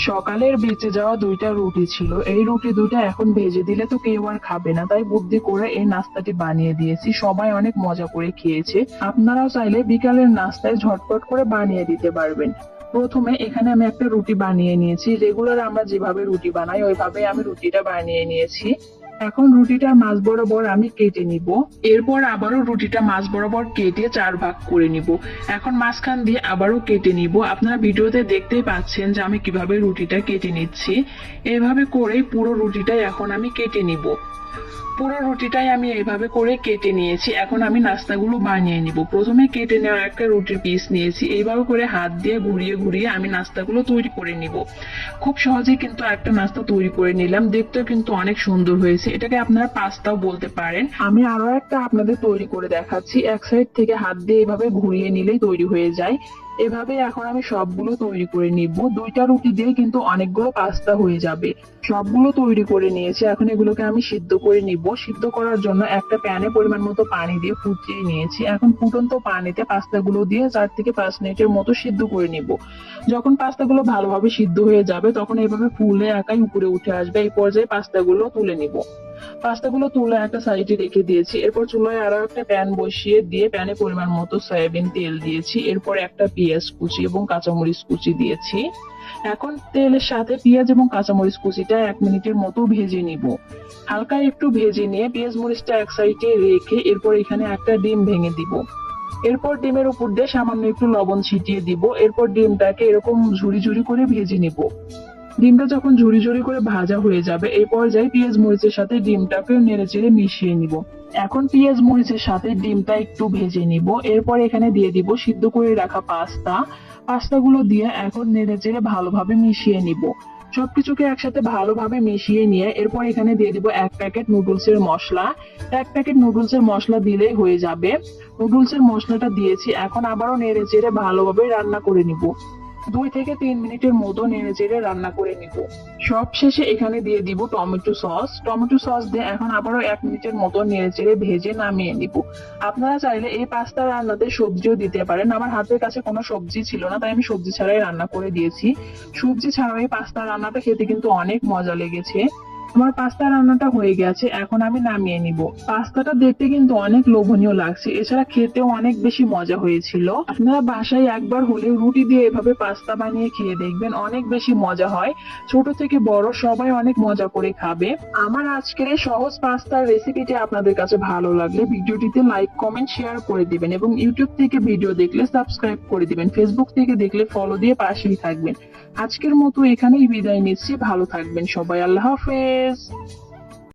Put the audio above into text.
সকালের বেঁচে যাওয়া দুইটা রুটি ছিল, এই রুটি দুইটা এখন ভেজে দিলে তো কেউ আর খাবে না, তাই বুদ্ধি করে এই নাস্তাটি বানিয়ে দিয়েছি। সবাই অনেক মজা করে খেয়েছে। আপনারাও চাইলে বিকালের নাস্তায় ঝটপট করে বানিয়ে দিতে পারবেন। প্রথমে এখানে আমি একটা রুটি বানিয়ে নিয়েছি। রেগুলার আমরা যেভাবে রুটি বানাই ওইভাবে আমি রুটিটা বানিয়ে নিয়েছি। এখন রুটিটা মাঝ বরাবর আমি কেটে নিব। এরপর আবারও রুটিটা মাঝ বরাবর কেটে 4 ভাগ করে নিব। এখন মাঝখান দিয়ে আবারও কেটে নিব। আপনারা ভিডিওতে দেখতেই পাচ্ছেন যে আমি কিভাবে রুটিটা কেটে নিচ্ছি। এভাবে করে পুরো রুটিটাই এখন আমি কেটে নিব। পুরো রুটিটাই আমি এইভাবে করে কেটে নিয়েছি। এখন আমি নাস্তাগুলো বানিয়ে নিব। প্রথমে কেটে নেওয়া একটা রুটির পিস নিয়েছি। এইভাবে করে হাত দিয়ে ঘুরিয়ে ঘুরিয়ে আমি নাস্তাগুলো তৈরি করে নিব। খুব সহজেই কিন্তু একটা নাস্তা তৈরি করে নিলাম। দেখতেও কিন্তু অনেক সুন্দর হয়েছে। এটাকে আপনারা পাস্তাও বলতে পারেন। আমি আরো একটা আপনাদের তৈরি করে দেখাচ্ছি। এক সাইড থেকে হাত দিয়ে এইভাবে ঘুরিয়ে নিলেই তৈরি হয়ে যায়। এভাবে এখন আমি সবগুলো তৈরি করে নিব। দুইটা রুটি দিয়ে কিন্তু অনেকগুলো পাস্তা হয়ে যাবে। সবগুলো তৈরি করে নিয়েছি। এখন এগুলোকে আমি সিদ্ধ করে নিব। সিদ্ধ করার জন্য একটা প্যানে পরিমাণ মতো পানি দিয়ে ফুটিয়ে নিয়েছি। এখন ফুটন্ত পানিতে পাস্তাগুলো দিয়ে 4 থেকে 5 মিনিটের মতো সিদ্ধ করে নিব। যখন পাস্তাগুলো ভালোভাবে সিদ্ধ হয়ে যাবে তখন এইভাবে ফুলে একাই উপরে উঠে আসবে। এই পর্যায়ে পাস্তাগুলো তুলে নিব। পাস্তাগুলো তুলে একটা সাইডে রেখে দিয়েছি। এরপর চুলায় আরো একটা প্যান বসিয়ে দিয়ে প্যানে পরিমাণ মতো সয়াবিন তেল দিয়েছি। এরপর একটা পেঁয়াজ কুচি এবং কাঁচামরিচ কুচি দিয়েছি। এখন তেলের সাথে পেঁয়াজ এবং কাঁচামরিচ কুচিটা 1 মিনিটের মতো ভেজে নিব। হালকা একটু ভেজে নিয়ে পেঁয়াজ মরিচটা এক সাইডে রেখে এরপর এখানে একটা ডিম ভেঙে দিব। এরপর ডিমের উপর দিয়ে সামান্য একটু লবণ ছিটিয়ে দিব। এরপর ডিমটাকে এরকম ঝুরি ঝুরি করে ভেজে নিব। ডিমটা যখন ঝুরি ঝুরি করে ভাজা হয়ে যাবে এই পর্যায়ে পেঁয়াজ মরিচের সাথে ডিমটাকে নেড়েচেড়ে মিশিয়ে নিব। এখন পেঁয়াজ মরিচের সাথে ডিমটা একটু ভেজে নিব। এরপর এখানে দিয়ে দিব সিদ্ধ করে রাখা পাস্তাগুলো দিয়ে এখন নেড়েচেড়ে ভালোভাবে মিশিয়ে নিব। সবকিছুকে একসাথে ভালোভাবে মিশিয়ে নিয়ে এরপর এখানে দিয়ে দিব 1 প্যাকেট নুডলসের মশলা। 1 প্যাকেট নুডলসের মশলা দিলেই হয়ে যাবে। নুডলসের মশলাটা দিয়েছি। এখন আবারও নেড়েচেড়ে ভালোভাবে রান্না করে নিব। 2 থেকে 3 মিনিটের মতো নেড়েচেড়ে রান্না করে নিব। সব শেষে এখানে দিয়ে দিব টমেটো সস। টমেটো সস দিয়ে এখন আবারও 1 মিনিটের মতো নেড়েচেড়ে ভেজে নামিয়ে নিব। আপনারা চাইলে এই পাস্তা রান্নাতে সবজিও দিতে পারেন। আমার হাতের কাছে কোনো সবজি ছিল না, তাই আমি সবজি ছাড়াই রান্না করে দিয়েছি। সবজি ছাড়াও এই পাস্তা রান্নাটা খেতে কিন্তু অনেক মজা লেগেছে। আমার পাস্তা রান্নাটা হয়ে গেছে। এখন আমি নামিয়ে নিব। পাস্তাটা দেখতে কিন্তু অনেক লোভনীয় লাগছে, এছাড়া খেতেও অনেক বেশি মজা হয়েছিল। আপনারা বাসায় একবার হলেও রুটি দিয়ে এভাবে পাস্তা বানিয়ে খেয়ে দেখবেন, অনেক বেশি মজা হয়। ছোট থেকে বড় সবাই অনেক মজা করে খাবে। আমার আজকের এই সহজ পাস্তার রেসিপিটি আপনাদের কাছে ভালো লাগলে ভিডিওটিতে লাইক কমেন্ট শেয়ার করে দিবেন এবং ইউটিউব থেকে ভিডিও দেখলে সাবস্ক্রাইব করে দিবেন। ফেসবুক থেকে দেখলে ফলো দিয়ে পাশেই থাকবেন। আজকের মতো এখানেই বিদায় নিচ্ছি। ভালো থাকবেন সবাই। আল্লাহ হাফেজ।